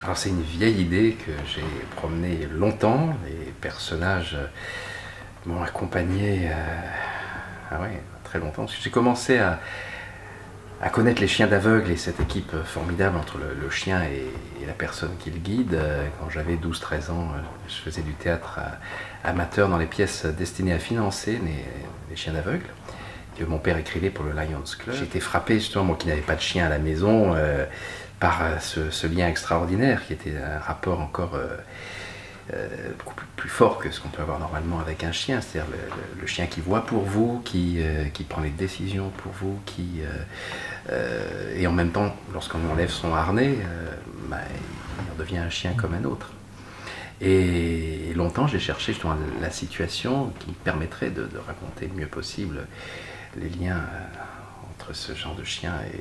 Alors c'est une vieille idée que j'ai promenée longtemps. Les personnages m'ont accompagné ah ouais, très longtemps. J'ai commencé à connaître les chiens d'aveugles et cette équipe formidable entre le chien et la personne qui le guide. Quand j'avais 12-13 ans, je faisais du théâtre amateur dans les pièces destinées à financer les chiens d'aveugles que mon père écrivait pour le Lions Club. J'ai été frappé, justement, moi qui n'avais pas de chien à la maison, par ce lien extraordinaire qui était un rapport encore beaucoup plus fort que ce qu'on peut avoir normalement avec un chien, c'est-à-dire le chien qui voit pour vous, qui prend les décisions pour vous, et en même temps, lorsqu'on enlève son harnais, il devient un chien comme un autre. Et longtemps, j'ai cherché justement la situation qui me permettrait de raconter le mieux possible les liens entre ce genre de chien et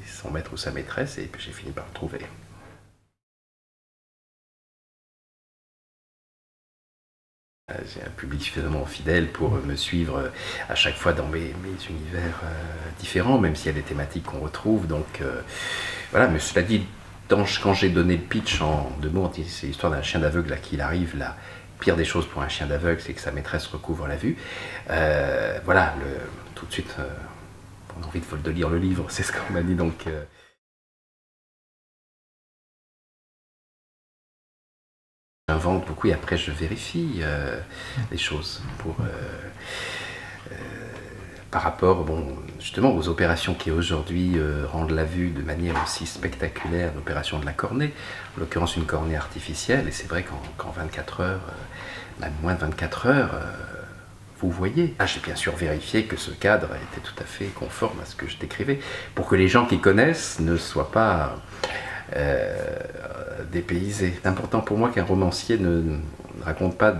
son maître ou sa maîtresse, et puis j'ai fini par le trouver. J'ai un public suffisamment fidèle pour me suivre à chaque fois dans mes univers différents, même s'il y a des thématiques qu'on retrouve. Donc voilà, mais cela dit, quand j'ai donné le pitch en 2 mots, c'est l'histoire d'un chien d'aveugle à qui il arrive la pire des choses pour un chien d'aveugle, c'est que sa maîtresse recouvre la vue. Voilà, tout de suite, on a envie de lire le livre, c'est ce qu'on m'a dit. Donc j'invente beaucoup et après je vérifie les choses par rapport justement aux opérations qui aujourd'hui rendent la vue de manière aussi spectaculaire, l'opération de la cornée, en l'occurrence une cornée artificielle, et c'est vrai qu'en 24 heures, même moins de 24 heures, vous voyez. J'ai bien sûr vérifié que ce cadre était tout à fait conforme à ce que je décrivais, pour que les gens qui connaissent ne soient pas dépaysés. C'est important pour moi qu'un romancier ne raconte pas,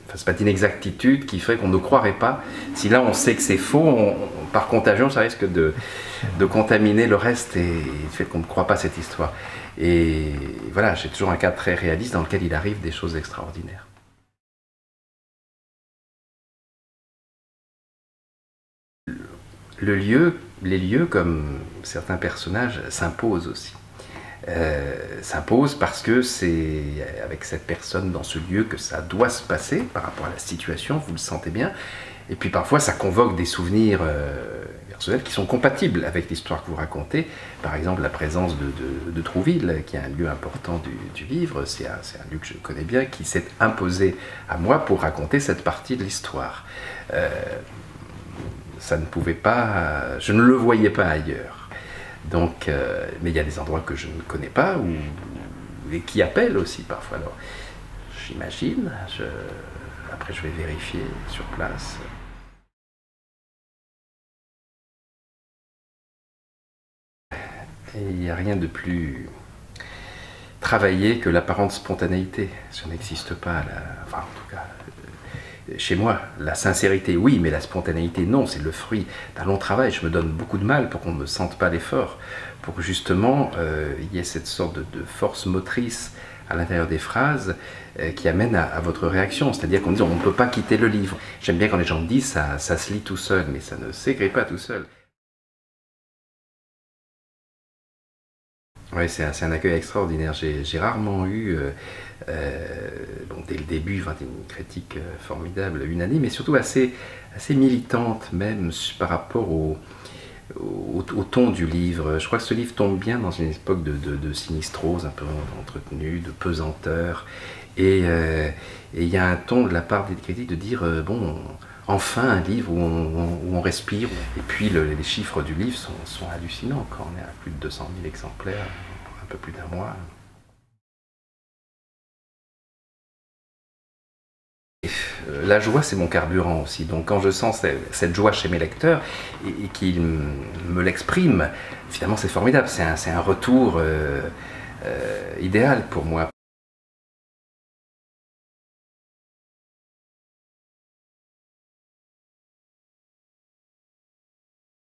fasse pas d'inexactitude qui ferait qu'on ne croirait pas. Si là on sait que c'est faux, par contagion, ça risque de contaminer le reste et du fait qu'on ne croit pas cette histoire. Et voilà, j'ai toujours un cadre très réaliste dans lequel il arrive des choses extraordinaires. Les lieux, comme certains personnages, s'imposent aussi. S'impose parce que c'est avec cette personne dans ce lieu que ça doit se passer par rapport à la situation, vous le sentez bien, et puis parfois ça convoque des souvenirs personnels qui sont compatibles avec l'histoire que vous racontez. Par exemple, la présence de Trouville, qui est un lieu important du livre, c'est un lieu que je connais bien, qui s'est imposé à moi pour raconter cette partie de l'histoire. Ça ne pouvait pas, je ne le voyais pas ailleurs. Donc, mais il y a des endroits que je ne connais pas et qui appellent aussi parfois. Alors, j'imagine, après je vais vérifier sur place. Et il n'y a rien de plus travaillé que l'apparente spontanéité. Ça n'existe pas, enfin en tout cas, chez moi, la sincérité, oui, mais la spontanéité, non, c'est le fruit d'un long travail. Je me donne beaucoup de mal pour qu'on ne me sente pas l'effort, pour que justement il y ait cette sorte de force motrice à l'intérieur des phrases qui amène à votre réaction. C'est-à-dire qu'on dit on ne peut pas quitter le livre. J'aime bien quand les gens me disent ça se lit tout seul, mais ça ne s'écrit pas tout seul. Oui, c'est un accueil extraordinaire. J'ai rarement eu, dès le début, une critique formidable, unanime, mais surtout assez militante même par rapport au ton du livre. Je crois que ce livre tombe bien dans une époque de sinistrose, un peu entretenue, de pesanteur. Et il y a un ton de la part des critiques de dire, enfin un livre où on respire. Et puis les chiffres du livre sont hallucinants quand on est à plus de 200 000 exemplaires, un peu plus d'un mois. La joie, c'est mon carburant aussi. Donc quand je sens cette joie chez mes lecteurs et qu'ils me l'expriment, finalement c'est formidable. C'est un retour idéal pour moi.